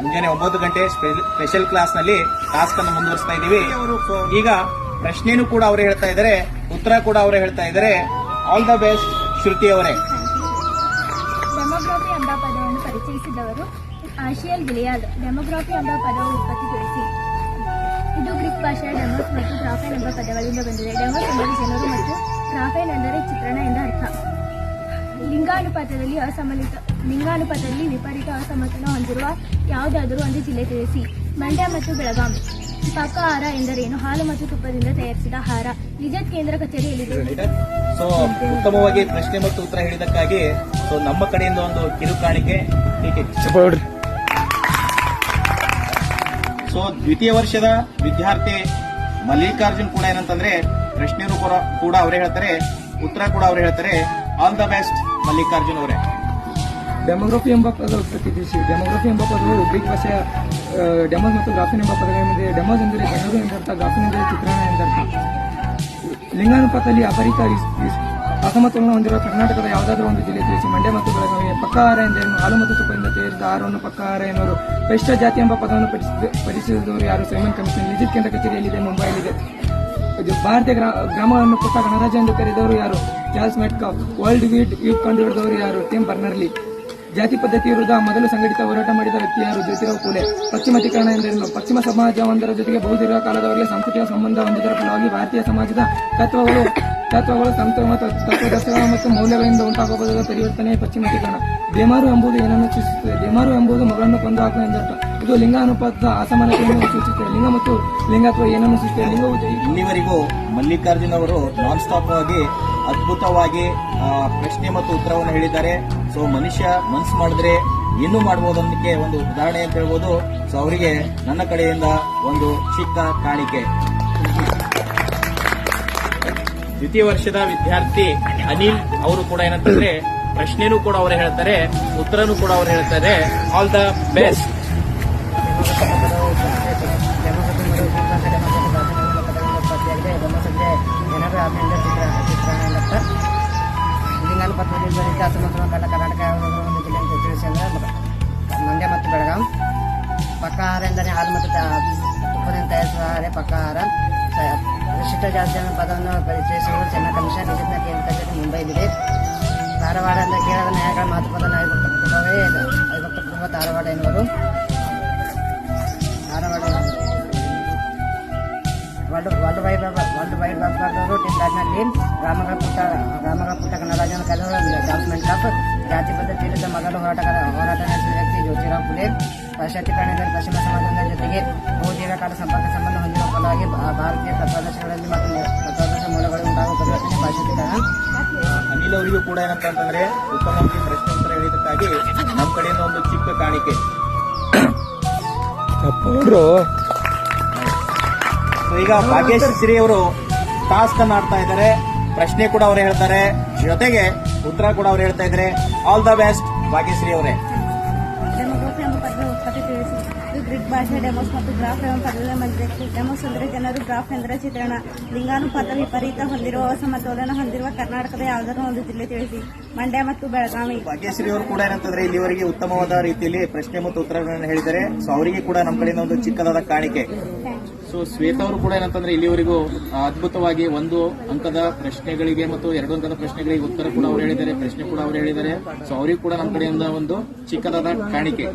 ಮುಂಜಾನೆ 9 ಗಂಟೆ special class ನಲ್ಲಿ ಟಾಸ್ಕ್ ಅನ್ನು ಮುಂದುವರಿಸ್ತಾ ಇದ್ದೀವಿ. ಈಗ ಪ್ರಶ್ನೆನೂ ಕೂಡ ಅವರೇ ಹೇಳ್ತಾ ಇದ್ದಾರೆ, ಉತ್ತರ ಕೂಡ ಅವರೇ ಹೇಳ್ತಾ ಇದ್ದಾರೆ. ಆಲ್ ದ ಬೆಸ್ಟ್ ಶ್ರುತಿ ಅವರೇ. ಡೆಮೋಗ್ರಫಿ ಎಂಬ ಪದವನ್ನು ಪರಿಚಯಿಸಿದವರು ಆಶಿಯಲ್ ಗಿಲಿಯಾದ್. ಡೆಮೋಗ್ರಫಿ ಎಂಬ ಪದವು ಉತ್ಪತ್ತಿ ತಿಳಿಸಿ. ಇದು ಗ್ರೀಕ್ ಭಾಷೆಯ ಡೆಮೋಸ್ ಮತ್ತು ಗ್ರಾಫೈನ್ ಎಂಬ ಪದಗಳಿಂದ ಬಂದಿದೆ. ಡೆಮೋಸ್ ಎಂದರೆ ಜನರು ಮತ್ತು ಗ್ರಾಫೈನ್ ಎಂದರೆ ಚಿತ್ರಣ ಎಂದ ಅರ್ಥ. ಲಿಂಗಾನುಪಾತದಲ್ಲಿ ವಿಪರೀತ ಅಸಮತೋಲನ ಹೊಂದಿರುವ ಯಾವುದಾದರೂ ಒಂದು ಜಿಲ್ಲೆ ತಿಳಿಸಿ. ಮಂಡ್ಯ ಮತ್ತು ಬೆಳಗಾಂ. ಪಕ್ಕ ಆಹಾರ ಎಂದರೇನು? ಹಾಲು ಮತ್ತು ತುಪ್ಪದಿಂದ ತಯಾರಿಸಿದ ಆಹಾರ. ಲಿಜತ್ ಕೇಂದ್ರ ಕಚೇರಿ ಎಲ್ಲಿದೆ? ಸೊ ಉತ್ತಮವಾಗಿ ಪ್ರಶ್ನೆ ಮತ್ತು ಉತ್ತರ ಹೇಳಿದಕ್ಕಾಗಿ ಸೊ ನಮ್ಮ ಕಡೆಯಿಂದ ಒಂದು ಕಿರು ಕಾಣಿಕೆ. ಸೊ ದ್ವಿತೀಯ ವರ್ಷದ ವಿದ್ಯಾರ್ಥಿ ಮಲ್ಲಿಕಾರ್ಜುನ್ ಕೂಡ ಏನಂತಂದ್ರೆ ಪ್ರಶ್ನೆನೂ ಕೂಡ ಅವರೇ ಹೇಳ್ತಾರೆ, ಉತ್ತರ ಕೂಡ ಅವರೇ ಹೇಳ್ತಾರೆ. ಆಲ್ ದ ಬೆಸ್ಟ್ ಮಲ್ಲಿಕಾರ್ಜುನ್ ಅವರೇ. ಡೆಮೋಗ್ರಫಿ ಎಂಬ ಪದ ಉತ್ಪತ್ತಿ ತಿಳಿಸಿ. ಡೆಮೋಗ್ರಫಿ ಎಂಬ ಪದವು ಗ್ರೀಕ್ ಭಾಷೆಯ ಡೆಮೋಸ್ ಮತ್ತು ಗ್ರಾಫಿನ್ ಎಂಬ ಪದಗಳಿಂದ. ಡೆಮೋಸ್ ಎಂದರೆ ಜನರು ಎಂದರ್ಥ, ಗ್ರಾಫಿನ್ ಎಂದರೆ ಚಿತ್ರಣ ಎಂದರ್ಥ. ಲಿಂಗಾನುಪಾತದಲ್ಲಿ ಅಪರಿತ ಅಸಮತೋಲನ ಹೊಂದಿರುವ ಕರ್ನಾಟಕದ ಯಾವುದಾದರೂ ಒಂದು ಜಿಲ್ಲೆ ತಿಳಿಸಿ. ಮಂಡ್ಯ ಮತ್ತು ಬೆಳಗಾವಿ. ಪಕ್ಕ ಆಹಾರ ಎಂದರೇನು? ಹಾಲು ಮತ್ತು ತುಪ್ಪದಿಂದ ತಯಾರಿಸಿದ ಆಹಾರವನ್ನು ಪಕ್ಕ ಆಹಾರ ಎನ್ನುವರು. ಪರಿಶಿಷ್ಟ ಜಾತಿ ಎಂಬ ಪದವನ್ನು ಪರಿಚಯಿಸಿದವರು ಯಾರು? Simon commission. ಲಿಜಿತ್ ಕೇಂದ್ರ ಕಚೇರಿಯಲ್ಲಿದೆ, ಮುಂಬೈಲಿದೆ. ಭಾರತೀಯ ಗ್ರಾಮಗಳನ್ನು ಪುಟ್ಟ ಗಣರಾಜ್ಯ ಎಂದು ಕರೆದವರು ಯಾರು? Charles Metcalf. World weed Yug ಕಂಡುಹಿಡಿದವರು ಯಾರು? ಟಿಮ್ ಬರ್ನರ್ಲಿ. ಜಾತಿ ಪದ್ಧತಿ ವಿರುದ್ಧ ಮೊದಲು ಸಂಘಟಿತ ಹೋರಾಟ ಮಾಡಿದ ವ್ಯಕ್ತಿ ಯಾರು? ಜ್ಯೋತಿರಾವ್ ಫುಲೆ. ಪಶ್ಚಿಮೀಕರಣ ಎಂದರೇನು? ಪಶ್ಚಿಮ ಸಮಾಜವೊಂದರ ಜೊತೆಗೆ ಬಹುದೀರ್ಘ ಕಾಲದವರೆಗೆ ಸಾಂಸ್ಕೃತಿಕ ಸಂಬಂಧ ಹೊಂದಿದರ ಫಲವಾಗಿ ಭಾರತೀಯ ಸಮಾಜದ ತತ್ವಗಳು ತತ್ವದರ್ಶನ ಮತ್ತು ಮೌಲ್ಯಗಳಿಂದ ಉಂಟಾಗಬಹುದಾದ ಪರಿವರ್ತನೆ ಪಶ್ಚಿಮೀಕರಣ. ಬೇಮಾರು ಎಂಬುದು ಏನನ್ನು ಸೂಚಿಸುತ್ತದೆ? ಬೇಮಾರು ಎಂಬುದು ಮಗಳನ್ನು ಕೊಂದು ಹಾಕುವ ಎಂದರ್ಥ. ಇದು ಲಿಂಗಾನುಪಾತದ ಅಸಮಾನತೆಯನ್ನು ಸೂಚಿಸುತ್ತದೆ. ಲಿಂಗ ಮತ್ತು ಲಿಂಗತ್ವ ಏನನ್ನು ಸೂಚಿಸುತ್ತದೆ? ಲಿಂಗವು ಇಲ್ಲಿವರೆಗೂ ಮಲ್ಲಿಕಾರ್ಜುನ್ ಅವರು ನಾನ್ ಸ್ಟಾಪ್ ಆಗಿ ಅದ್ಭುತವಾಗಿ ಪ್ರಶ್ನೆ ಮತ್ತು ಉತ್ತರವನ್ನು ಹೇಳಿದ್ದಾರೆ. ಸೊ ಮನುಷ್ಯ ಮನಸ್ಸು ಮಾಡಿದ್ರೆ ಇನ್ನೂ ಮಾಡಬಹುದಕ್ಕೆ ಒಂದು ಉದಾಹರಣೆ ಅಂತ ಹೇಳ್ಬೋದು. ಸೊ ಅವರಿಗೆ ನನ್ನ ಕಡೆಯಿಂದ ಒಂದು ಚಿಕ್ಕ ಕಾಣಿಕೆ. ದ್ವಿತೀಯ ವರ್ಷದ ವಿದ್ಯಾರ್ಥಿ ಅನಿಲ್ ಅವರು ಕೂಡ ಏನಂತಂದ್ರೆ ಪ್ರಶ್ನೆನೂ ಕೂಡ ಅವರೇ ಹೇಳ್ತಾರೆ, ಉತ್ತರನೂ ಕೂಡ ಅವರು ಹೇಳ್ತಾರೆ. All the best. ಲಿಂಗಾನುಪಾತದಲ್ಲಿ ವಿಪರೀತ ಅಸಮತೋಲನ ಕಂಡ ಕರ್ನಾಟಕ ಯಾವುದಾದರೂ ಒಂದು ಜಿಲ್ಲೆ ಅಂತ ತಿಳಿಸಿ ಅಂದರೆ ಮಂಡ್ಯ ಮತ್ತು ಬೆಳಗಾಂ. ಪಕ್ಕ ಆಹಾರ ಎಂದರೆ ಹಾಲು ಮತ್ತು ತುಪ್ಪದಿಂದ ತಯಾರಿಸುವ ಆಹಾರ ಪಕ್ಕ ಆಹಾರ. ಪರಿಶಿಷ್ಟ ಜಾತಿ ಎಂಬ ಪದವನ್ನು ಪರಿಚಯಿಸುವುದು ಚೆನ್ನ ಕಮಿಷನ್. ಲಿಜಿತ್ನ ಕೇಂದ್ರ ಕಚೇರಿ ಮುಂಬೈಲಿದೆ. ಧಾರವಾಡ ಎಂದರೆ ಕೇರಳದ ನ್ಯಾಯಗಳ ಮಹತ್ವದ ಅವಿಭಕ್ತ ಕುಟುಂಬ ಧಾರವಾಡ ಎನ್ನುವರು. ವರ್ಲ್ಡ್ ವೈಡ್ ವೆಬ್ದವರು ಟಿಮ್ ಬರ್ನರ್ಲಿ. ಗ್ರಾಮಗಳ ಪುಟ್ಟ ಗಣರಾಜ್ಯವನ್ನು ಕರೆದವರು ಚಾರ್ಲ್ಸ್ ಮೆಟ್ಕಾಫ್. ಜಾತಿ ಪದ್ಧತಿ ವಿರುದ್ಧ ಮೊದಲು ಹೋರಾಟ ನಡೆಸಿದ ವ್ಯಕ್ತಿ ಜ್ಯೋತಿರಾವ್ ಫುಲೆ. ಪಾಶ್ಚಾತ್ಯೀಕರಣದಲ್ಲಿ ಪಶ್ಚಿಮ ಸಮಾಜದ ಜೊತೆಗೆ ಬಹುದೀರ್ಘ ಕಾಲ ಸಂಪರ್ಕ ಸಂಬಂಧ ಹೊಂದಿರುವ ಫಲವಾಗಿ ಭಾರತೀಯ ತತ್ವಾದರ್ಶಗಳಲ್ಲಿ ಮತ್ತು ತತ್ವಾದರ್ಶ ಮೂಲಗಳು ಉಂಟಾಗುವ ಪರಿವರ್ತನೆ ಪಾಶ್ಚಾತ್ಯೀಕರಣ. ಅನಿಲ್ ಅವರಿಗೂ ಕೂಡ ಏನಂತಂದ್ರೆ ಉತ್ತಮವಾಗಿ ಪ್ರಶ್ನೆ ಉತ್ತರ ಹೇಳಿದಕ್ಕಾಗಿ ನಮ್ಮ ಕಡೆಯಿಂದ ಒಂದು ಚಿಕ್ಕ ಕಾಣಿಕೆ. ಈಗ ಭಾಗ್ಯಶ್ರೀ ಶ್ರೀ ಅವರು ಟಾಸ್ಕ್ ಅನ್ನು ಆಡ್ತಾ ಇದ್ದಾರೆ. ಪ್ರಶ್ನೆ ಕೂಡ ಅವರು ಹೇಳ್ತಾರೆ, ಜೊತೆಗೆ ಉತ್ತರ ಕೂಡ ಅವರು ಹೇಳ್ತಾ ಇದ್ದಾರೆ. ಆಲ್ ದ ಬೆಸ್ಟ್ ಭಾಗ್ಯಶ್ರೀ ಅವರೇ. ಡೆಮೋಗ್ರಫಿ ಎಂಬ ಪದದ ಉತ್ಪತ್ತಿ ತಿಳಿಸಿ. ಇದು ಗ್ರೀಕ್ ಭಾಷೆ ಡೆಮೋಸ್ ಮತ್ತು ಗ್ರಾಫ್ ಎಂಬ ಪದದಿಂದ ಬಂದಿದೆ. ಡೆಮೋಸ್ ಎಂದರೆ ಜನರು, ಗ್ರಾಫ್ ಎಂದರೆ ಚಿತ್ರಣ. ಲಿಂಗಾನುಪಾತ ವಿಪರೀತ ಹೊಂದಿರುವ ಅಸಮತೋಲನ ಹೊಂದಿರುವ ಕರ್ನಾಟಕದ ಯಾವುದಾದರೂ ಒಂದು ಜಿಲ್ಲೆ ತಿಳಿಸಿ. ಮಂಡ್ಯ ಮತ್ತು ಬೆಳಗಾವಿ. ಭಾಗ್ಯಶ್ರೀ ಅವರು ಕೂಡ ಏನಂತಂದ್ರೆ ಇಲ್ಲಿವರೆಗೆ ಉತ್ತಮವಾದ ರೀತಿಯಲ್ಲಿ ಪ್ರಶ್ನೆ ಮತ್ತು ಉತ್ತರಗಳನ್ನು ಹೇಳಿದ್ದಾರೆ. ಸೊ ಅವರಿಗೆ ಕೂಡ ನಮ್ಮ ಕಡೆಯಿಂದ ಒಂದು ಚಿಕ್ಕದಾದ ಕಾಣಿಕೆ. ಸೊ ಶ್ವೇತಾ ಅವರು ಕೂಡ ಏನಂತಂದ್ರೆ ಇಲ್ಲಿವರೆಗೂ ಅದ್ಭುತವಾಗಿ 1 ಅಂಕದ ಪ್ರಶ್ನೆಗಳಿಗೆ ಮತ್ತು 2 ಅಂಕದ ಪ್ರಶ್ನೆಗಳಿಗೆ ಉತ್ತರ ಕೂಡ ಅವರು ಹೇಳಿದ್ದಾರೆ, ಪ್ರಶ್ನೆ ಕೂಡ ಅವರು ಹೇಳಿದ್ದಾರೆ. ಸೊ ಅವರಿಗೂ ಕೂಡ ನಮ್ಮ ಕಡೆಯಿಂದ ಒಂದು ಚಿಕ್ಕದಾದ ಕಾಣಿಕೆ.